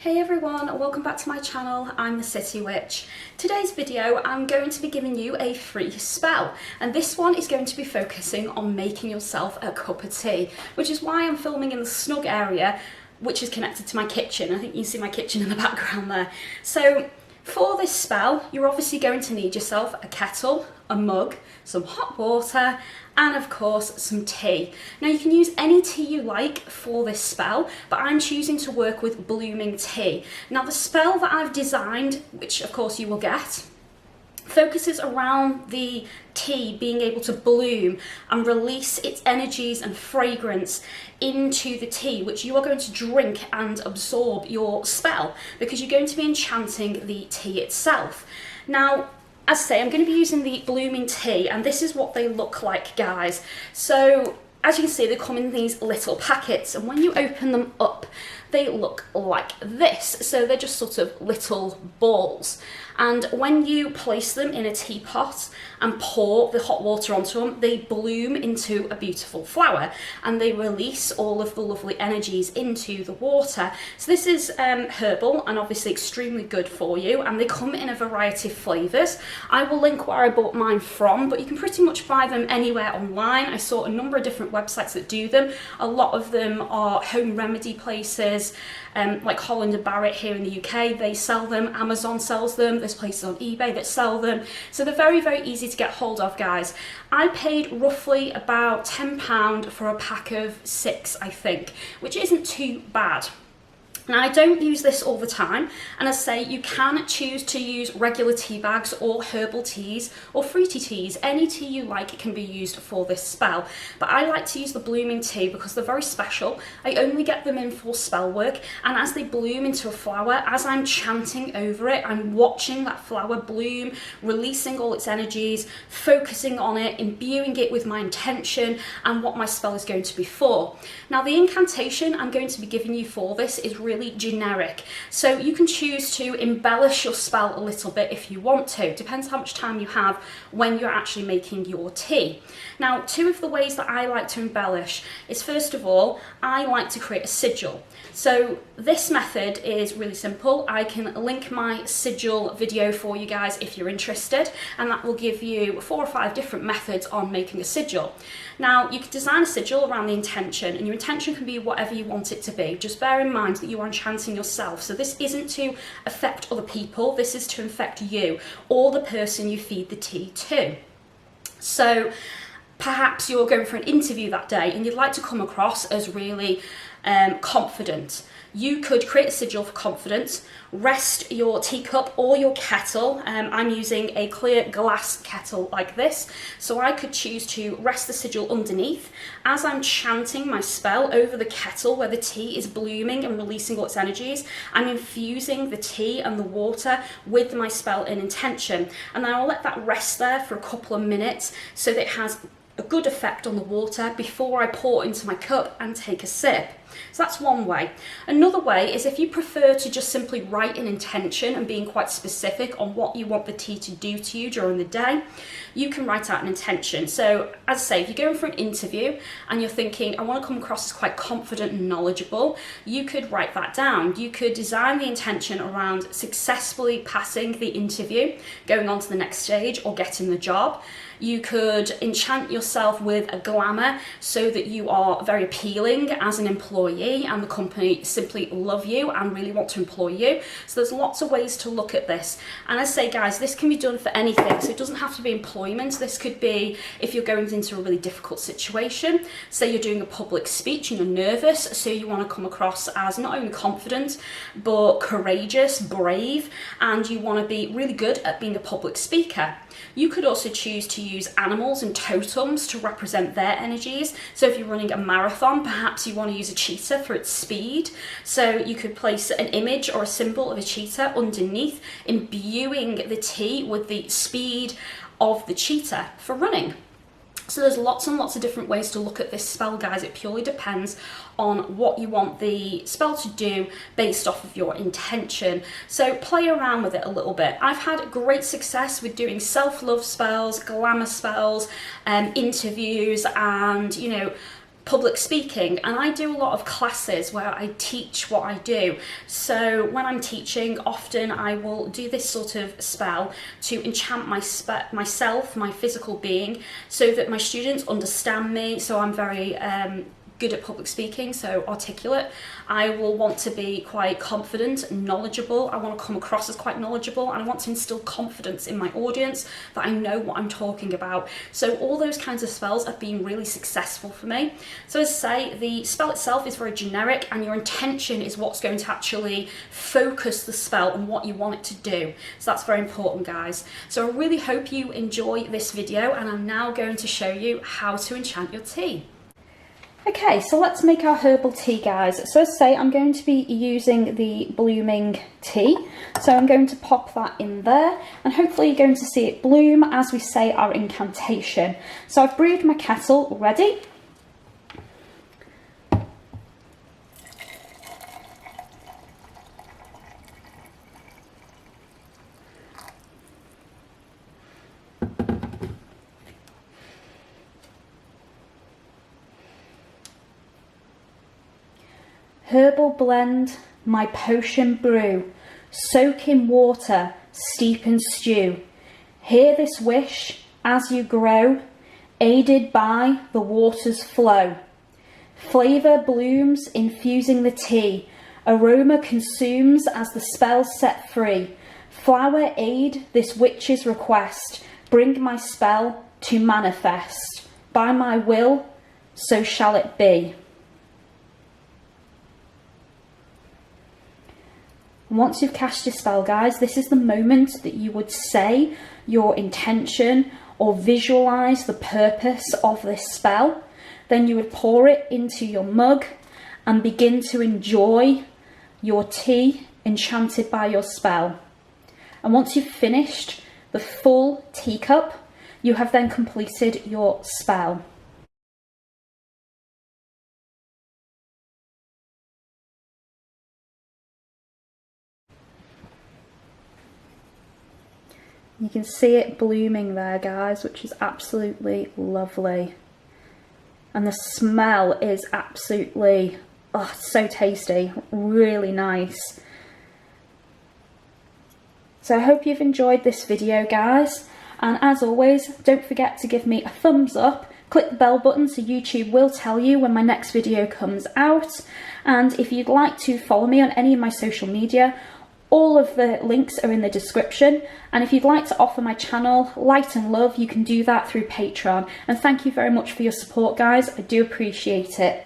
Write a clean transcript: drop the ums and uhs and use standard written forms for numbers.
Hey everyone, welcome back to my channel. I'm the City Witch. Today's video I'm going to be giving you a free spell, and this one is going to be focusing on making yourself a cup of tea, which is why I'm filming in the snug area which is connected to my kitchen. I think you can see my kitchen in the background there. So for this spell you're obviously going to need yourself a kettle, a mug, some hot water, and of course some tea. Now you can use any tea you like for this spell, but I'm choosing to work with blooming tea. Now the spell that I've designed, which of course you will get, focuses around the tea being able to bloom and release its energies and fragrance into the tea, which you are going to drink and absorb your spell, because you're going to be enchanting the tea itself. Now, as I say, I'm going to be using the blooming tea, and this is what they look like, guys. So as you can see, they come in these little packets, and when you open them up, they look like this. So they're just sort of little balls. And when you place them in a teapot and pour the hot water onto them, they bloom into a beautiful flower, and they release all of the lovely energies into the water. So this is herbal and obviously extremely good for you, and they come in a variety of flavours. I will link where I bought mine from, but you can pretty much buy them anywhere online. I saw a number of different websites that do them. A lot of them are home remedy places, like Holland and Barrett here in the UK, they sell them. Amazon sells them. There's places on eBay that sell them. So they're very, very easy to get hold of, guys. I paid roughly about £10 for a pack of 6, I think, which isn't too bad. Now, I don't use this all the time, and as I say, you can choose to use regular tea bags or herbal teas or fruity teas. Any tea you like can be used for this spell, but I like to use the blooming tea because they're very special. I only get them in for spell work, and as they bloom into a flower, as I'm chanting over it, I'm watching that flower bloom, releasing all its energies, focusing on it, imbuing it with my intention and what my spell is going to be for. Now, the incantation I'm going to be giving you for this is really generic, so you can choose to embellish your spell a little bit if you want to. Depends how much time you have when you're actually making your tea. Now, two of the ways that I like to embellish is, first of all, I like to create a sigil. So this method is really simple. I can link my sigil video for you guys if you're interested, and that will give you 4 or 5 different methods on making a sigil. Now, you can design a sigil around the intention, and your intention can be whatever you want it to be. Just bear in mind that you are enchanting yourself. So this isn't to affect other people, this is to affect you or the person you feed the tea to. So perhaps you're going for an interview that day and you'd like to come across as really confident. You could create a sigil for confidence, rest your teacup or your kettle. I'm using a clear glass kettle like this, so I could choose to rest the sigil underneath. As I'm chanting my spell over the kettle where the tea is blooming and releasing all its energies, I'm infusing the tea and the water with my spell in intention, and then I'll let that rest there for a couple of minutes so that it has a good effect on the water before I pour into my cup and take a sip. So that's one way. Another way is if you prefer to just simply write an intention and being quite specific on what you want the tea to do to you during the day, you can write out an intention. So as I say, if you're going for an interview and you're thinking, I want to come across as quite confident and knowledgeable, you could write that down. You could design the intention around successfully passing the interview, going on to the next stage, or getting the job. You could enchant yourself with a glamour so that you are very appealing as an employee and the company simply love you and really want to employ you. So there's lots of ways to look at this. And as I say, guys, this can be done for anything. So it doesn't have to be employment. This could be if you're going into a really difficult situation. Say you're doing a public speech and you're nervous, so you want to come across as not only confident, but courageous, brave, and you want to be really good at being a public speaker. You could also choose to use animals and totems to represent their energies. So if you're running a marathon, perhaps you want to use a cheetah for its speed. So you could place an image or a symbol of a cheetah underneath, imbuing the tea with the speed of the cheetah for running. So there's lots and lots of different ways to look at this spell, guys. It purely depends on what you want the spell to do based off of your intention. So play around with it a little bit. I've had great success with doing self-love spells, glamour spells, interviews, and, you know, public speaking, and I do a lot of classes where I teach what I do. So when I'm teaching, often I will do this sort of spell to enchant myself, my physical being, so that my students understand me. So I'm very good at public speaking, so articulate. I will want to be quite confident and knowledgeable. I want to come across as quite knowledgeable, and I want to instill confidence in my audience that I know what I'm talking about. So all those kinds of spells have been really successful for me. So as I say, the spell itself is very generic, and your intention is what's going to actually focus the spell on what you want it to do. So that's very important, guys. So I really hope you enjoy this video, and I'm now going to show you how to enchant your tea. Okay, so let's make our herbal tea, guys. So as I say, I'm going to be using the blooming tea. So I'm going to pop that in there, and hopefully you're going to see it bloom as we say our incantation. So I've brewed my kettle already. Herbal blend, my potion brew, soak in water, steep and stew. Hear this wish as you grow, aided by the water's flow. Flavour blooms, infusing the tea, aroma consumes as the spell's set free. Flower aid this witch's request, bring my spell to manifest. By my will, so shall it be. Once you've cast your spell, guys, this is the moment that you would say your intention or visualise the purpose of this spell. Then you would pour it into your mug and begin to enjoy your tea enchanted by your spell. And once you've finished the full teacup, you have then completed your spell. You can see it blooming there, guys, which is absolutely lovely. And the smell is absolutely, oh, so tasty, really nice. So I hope you've enjoyed this video, guys. And as always, don't forget to give me a thumbs up. Click the bell button so YouTube will tell you when my next video comes out. And if you'd like to follow me on any of my social media, all of the links are in the description, and if you'd like to offer my channel light and love, you can do that through Patreon. And thank you very much for your support, guys. I do appreciate it.